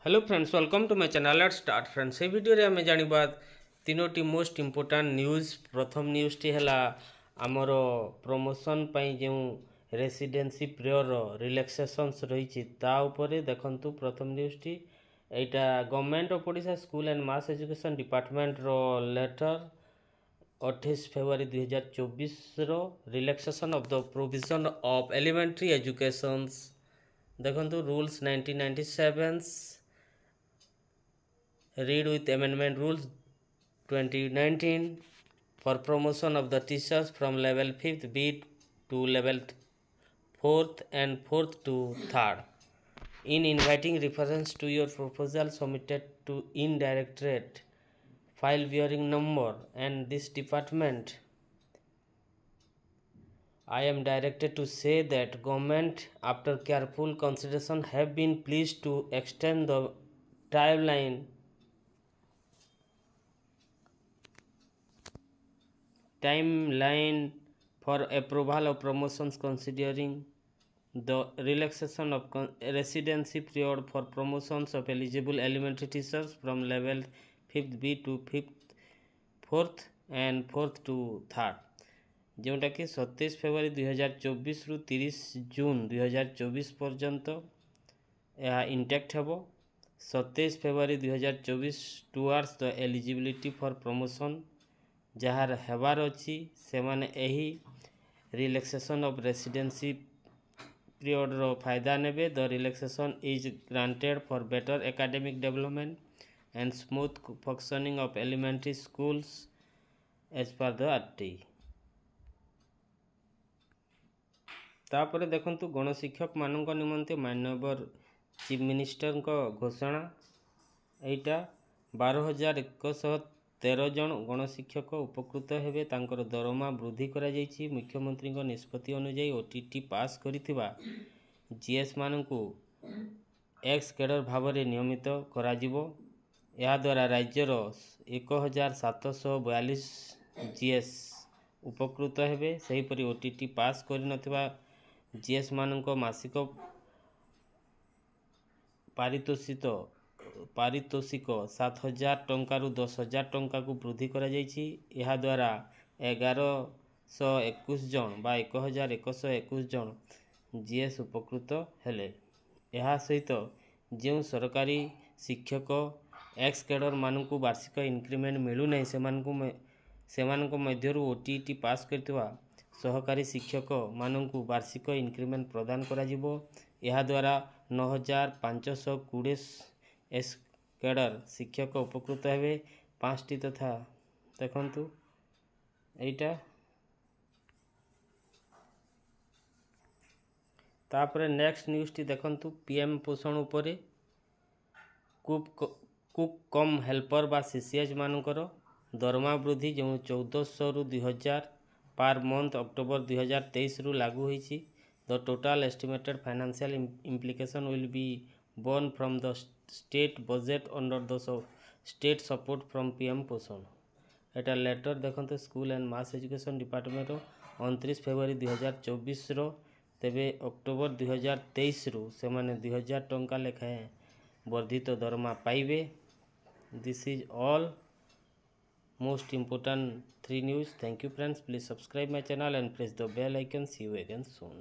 Hello friends, welcome to my channel. Let's start friends. ये video रे हमें जानिबा तीनोटी मोस्ट इंपोर्टेंट न्यूज़। प्रथम न्यूज़ टी हला हमरो प्रमोशन पई जो रेसिडेंसी पीरियड रिलैक्सेशंस रही ता ऊपर देखंतु। प्रथम न्यूज़ टी एटा government of Odisha school and mass education department रो लेटर 28 फेब्रुआरी 2024 रो relaxation of the provision of elementary educations देखंतु rules 1997 read with amendment rules 2019 for promotion of the teachers from level 5th B to level 4th and 4th to 3rd. In inviting reference to your proposal submitted to in directorate file bearing number and this department, I am directed to say that government after careful consideration have been pleased to extend the timeline for approval of promotions considering the relaxation of residency period for promotions of eligible elementary teachers from level 5th B to 5th 4th and 4th to 3rd जोटा कि 27 February 2024 रु 30 जून 2024 पर्यंत यह intact हेबो। 27 February 2024 towards the eligibility for promotion जार हेबार अच्छी से माने यही रिलैक्सेशन ऑफ रेसिडेंसी पीरियड रो फायदा नेबे। The relaxation is granted for better academic development and smooth functioning of elementary schools as per the RT. तापर देखंतु गणशिक्षक मानक निमंते माननीय चीफ मिनिस्टर को घोषणा। एटा 12,113 जन गणशिक्षक उपकृत हेबे। तांकर दरमा वृद्धि करा जायछि। मुख्यमंत्री निष्पत्ति अनुसार ओटीटी पास करिथिबा जीएस मानकु एक्स कैडर भाव में नियमित करा जिवो। या द्वारा राज्यर 1,742 जीएस उपकृत हेबे। सेहीपरि ओटीटी पास करिनथिबा जीएस मानक मासिक पारितोषिक 7,000 टंकारु 10,000 टंका को वृद्धि करा जायछि। यह द्वारा 1,121 जन बा 1,121 जन जीएस उपकृत हेले। यह सहित जो सरकारी शिक्षक एक्स कैडर मानकु वार्षिक इंक्रीमेंट मिलू नहीं सेमानक मध्यरु ओटीटी पास करथिबा सहकारी शिक्षक मानकु वार्षिक इंक्रीमेंट प्रदान करा जिवो। यह द्वारा 9,520 एस कैडर शिक्षक उपकृत हेबे। 5टी तथा देखंतु एटा तापर नेक्स्ट न्यूज़ टी देखंतु। पीएम पोषण उपरे कुक कम हेल्पर बा सीसीएच मानकर दरमा वृद्धि जो 1,400 रु 2,000 पर मंथ अक्टोबर 2023 रु लागू होईछि। The total estimated financial implication will be borne from the state budget under the state support from PM पोषण। एटा लेटर देखते school and mass education department 29 February 2024 रो। तेबे अक्टोबर 2023 रु से माने 2,000 टंका लेखाएं वर्धित दरमा पाइबे। This is all most important 3 news. Thank you friends, please subscribe my channel and press the bell icon. See you again soon.